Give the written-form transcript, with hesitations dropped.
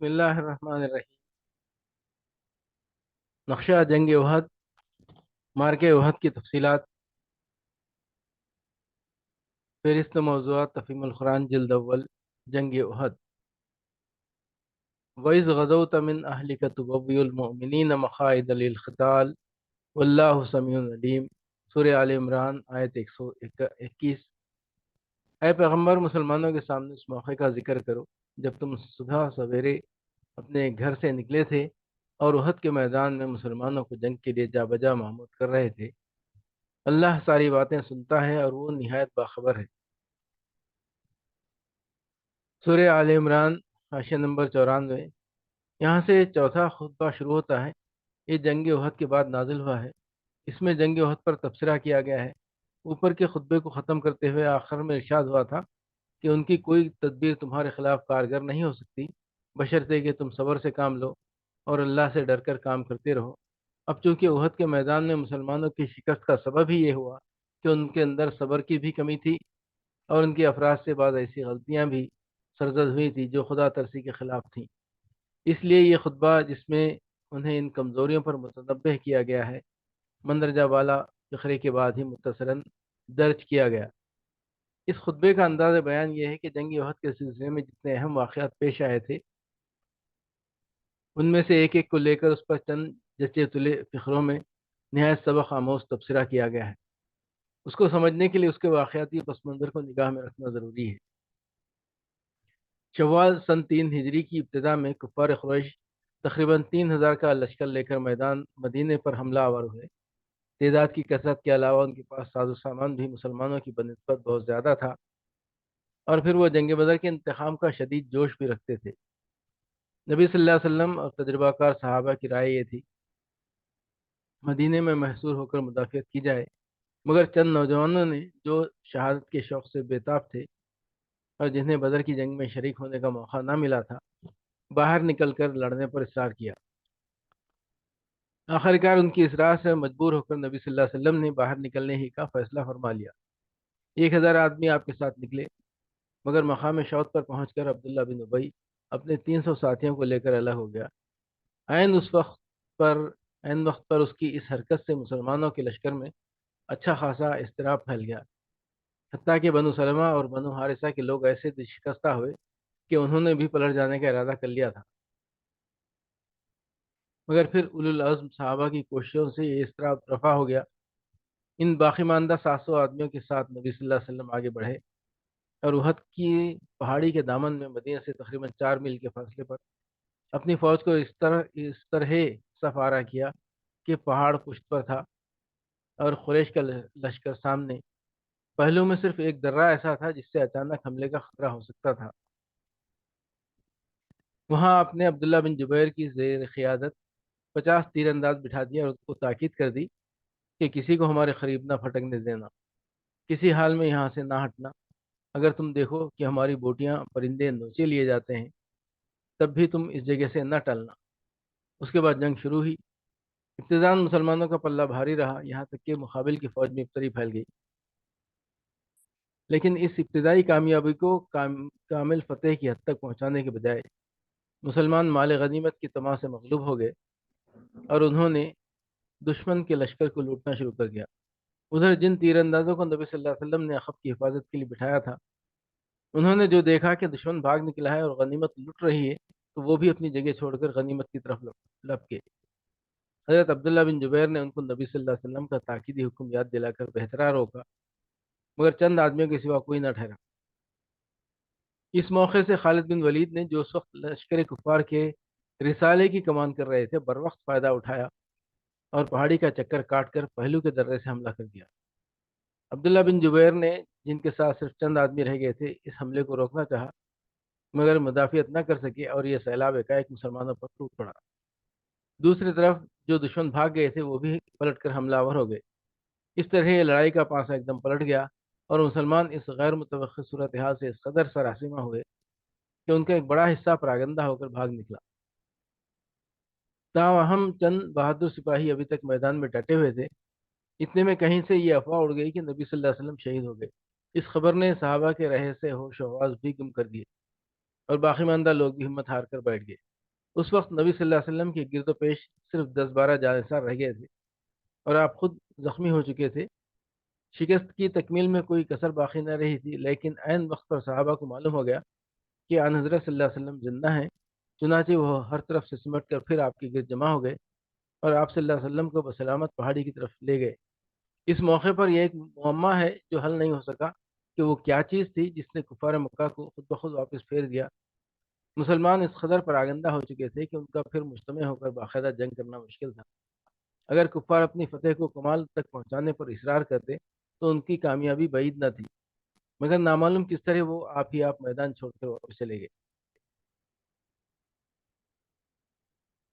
بسم اللہ الرحمن الرحیم۔ نقشہ جنگ احد، مارکے احد کی تفصیلات، فہرست موضوعات تفہیم القرآن جلد اول، جنگ احد۔ وَإِذْ غَزَوْتَ مِنْ أَهْلِكَ تُبَوِّئُ الْمُؤْمِنِينَ مَقَاعِدَ لِلْقِتَالِ وَاللَّهُ سَمِيعٌ عَلِيمٌ۔ سورہ آل عمران آیت 121۔ اے پیغمبر، مسلمانوں کے سامنے اس موقع کا ذکر کرو جب تم صبح سویرے اپنے گھر سے نکلے تھے اور احد کے میدان میں مسلمانوں کو جنگ کے لیے جا بجا مہمود کر رہے تھے۔ اللہ ساری باتیں سنتا ہے اور وہ نہایت باخبر ہے۔ سورہ آل عمران حاشیہ نمبر 94۔ یہاں سے چوتھا خطبہ شروع ہوتا ہے۔ یہ جنگ احد کے بعد نازل ہوا ہے۔ اس میں جنگ احد پر تبصرہ کیا گیا ہے۔ اوپر کے خطبے کو ختم کرتے ہوئے آخر میں ارشاد ہوا تھا کہ ان کی کوئی تدبیر تمہارے خلاف کارگر نہیں ہو سکتی بشرطے کہ تم صبر سے کام لو اور اللہ سے ڈر کر کام کرتے رہو۔ اب چونکہ احد کے میدان میں مسلمانوں کی شکست کا سبب ہی یہ ہوا کہ ان کے اندر صبر کی بھی کمی تھی اور ان کے افراد سے بعض ایسی غلطیاں بھی سرزد ہوئی تھی جو خدا ترسی کے خلاف تھیں۔ اس لیے یہ خطبہ جس میں انہیں ان کمزوریوں پر متنبہ کیا گیا ہے، مندرجہ بالا فقرے کے بعد ہی متصلاً درج کیا گیا۔ اس خطبے کا انداز بیان یہ ہے کہ جنگ احد کے سلسلے میں جتنے اہم واقعات پیش آئے تھے ان میں سے ایک ایک کو لے کر اس پر چند جچے تلے فقروں میں نہایت سبق آموز تبصرہ کیا گیا ہے۔ اس کو سمجھنے کے لیے اس کے واقعاتی پس منظر کو نگاہ میں رکھنا ضروری ہے۔ شوال سن 3 ہجری کی ابتدا میں کفار قریش تقریباً 3000 کا لشکر لے کر میدان مدینے پر حملہ آور ہوئے۔ تعداد کی کثرت کے علاوہ ان کے پاس ساز و سامان بھی مسلمانوں کی بنسبت بہت زیادہ تھا، اور پھر وہ جنگ بدر کے انتخاب کا شدید جوش بھی رکھتے تھے۔ نبی صلی اللہ علیہ وسلم اور تجربہ کار صحابہ کی رائے یہ تھی مدینے میں محصور ہو کر مدافعت کی جائے، مگر چند نوجوانوں نے جو شہادت کے شوق سے بےتاب تھے اور جنہیں بدر کی جنگ میں شریک ہونے کا موقع نہ ملا تھا، باہر نکل کر لڑنے پر اصرار کیا۔ آخرکار ان کی اصرار سے مجبور ہو کر نبی صلی اللہ علیہ وسلم نے باہر نکلنے ہی کا فیصلہ فرما لیا۔ 1000 آدمی آپ کے ساتھ نکلے، مگر مقام شوط پر پہنچ کر عبداللہ بن ابی اپنے 300 ساتھیوں کو لے کر الگ ہو گیا۔ عین اس وقت پر عین وقت پر اس کی اس حرکت سے مسلمانوں کے لشکر میں اچھا خاصا اضطراب پھیل گیا، حتیٰ کہ بنو سلمہ اور بنو حارثہ کے لوگ ایسے شکستہ ہوئے کہ انہوں نے بھی پلٹ جانے کا ارادہ کر لیا تھا، مگر پھر اولو العزم صحابہ کی کوششوں سے یہ اضطراب رفع ہو گیا۔ ان باقی ماندہ 700 آدمیوں کے ساتھ نبی صلی اللہ علیہ وسلم آگے بڑھے اور احد کی پہاڑی کے دامن میں مدینہ سے تقریباً 4 میل کے فاصلے پر اپنی فوج کو اس طرح صف آرا کیا کہ پہاڑ پشت پر تھا اور قریش کا لشکر سامنے۔ پہلو میں صرف ایک درہ ایسا تھا جس سے اچانک حملے کا خطرہ ہو سکتا تھا۔ وہاں آپ نے عبداللہ بن جبیر کی زیر قیادت 50 تیر انداز بٹھا دیا اور اس کو تاکید کر دی کہ کسی کو ہمارے قریب نہ پھٹکنے دینا، کسی حال میں یہاں سے نہ ہٹنا۔ اگر تم دیکھو کہ ہماری بوٹیاں پرندے نوچے لیے جاتے ہیں تب بھی تم اس جگہ سے نہ ٹلنا۔ اس کے بعد جنگ شروع ہوئی۔ ابتداً مسلمانوں کا پلہ بھاری رہا، یہاں تک کہ مقابل کی فوج میں ابتری پھیل گئی، لیکن اس ابتدائی کامیابی کو کامل فتح کی حد تک پہنچانے کے بجائے مسلمان مال غنیمت کی طمع سے مغلوب ہو گئے اور انہوں نے دشمن کے لشکر کو لوٹنا شروع کر دیا۔ ادھر جن تیر اندازوں کو نبی صلی اللہ علیہ وسلم نے عقب کی حفاظت کے لیے بٹھایا تھا، انہوں نے جو دیکھا کہ دشمن بھاگ نکلا ہے اور غنیمت لٹ رہی ہے تو وہ بھی اپنی جگہ چھوڑ کر غنیمت کی طرف لپکے۔ حضرت عبداللہ بن جبیر نے ان کو نبی صلی اللہ علیہ وسلم کا تاکیدی حکم یاد دلا کر بہترا روکا، مگر چند آدمیوں کے سوا کوئی نہ ٹھہرا۔ اس موقع سے خالد بن ولید نے جو اس وقت لشکر کفار کے رسالے کی کمان کر رہے تھے بروقت فائدہ اٹھایا اور پہاڑی کا چکر کاٹ کر پہلو کے درے سے حملہ کر دیا۔ عبداللہ بن جبیر نے جن کے ساتھ صرف چند آدمی رہ گئے تھے اس حملے کو روکنا چاہا، مگر مدافعت نہ کر سکے اور یہ سیلاب ایک مسلمانوں پر ٹوٹ پڑا۔ دوسری طرف جو دشمن بھاگ گئے تھے وہ بھی پلٹ کر حملہ آور ہو گئے۔ اس طرح یہ لڑائی کا پانسہ ایک دم پلٹ گیا اور مسلمان اس غیر متوقع صورتحال سے اس قدر سراسیمہ ہوئے کہ ان کا ایک بڑا حصہ پراگندہ ہو کر بھاگ نکلا۔ تاہم چند بہادر سپاہی ابھی تک میدان میں ڈٹے ہوئے تھے۔ اتنے میں کہیں سے یہ افواہ اڑ گئی کہ نبی صلی اللہ علیہ وسلم شہید ہو گئے۔ اس خبر نے صحابہ کے رہے سے ہوش و حواس بھی گم کر دیے اور باقی ماندہ لوگ بھی ہمت ہار کر بیٹھ گئے۔ اس وقت نبی صلی اللہ علیہ وسلم کے گرد و پیش صرف 10-12 جانصار رہ گئے تھے اور آپ خود زخمی ہو چکے تھے۔ شکست کی تکمیل میں کوئی کسر باقی نہ رہی تھی، لیکن عین وقت پر صحابہ کو معلوم ہو گیا کہ آن حضرت صلی اللہ علیہ وسلم زندہ ہیں۔ چنانچہ وہ ہر طرف سے سمٹ کر پھر آپ کے گرد جمع ہو گئے اور آپ صلی اللہ علیہ وسلم کو بسلامت پہاڑی کی طرف لے گئے۔ اس موقع پر یہ ایک معمہ ہے جو حل نہیں ہو سکا کہ وہ کیا چیز تھی جس نے کفار مکہ کو خود بخود واپس پھیر دیا۔ مسلمان اس قدر پراگندہ ہو چکے تھے کہ ان کا پھر مجتمع ہو کر باقاعدہ جنگ کرنا مشکل تھا۔ اگر کفار اپنی فتح کو کمال تک پہنچانے پر اصرار کرتے تو ان کی کامیابی بعید نہ تھی، مگر نامعلوم کس طرح وہ آپ ہی آپ میدان چھوڑ کر واپس چلے گئے۔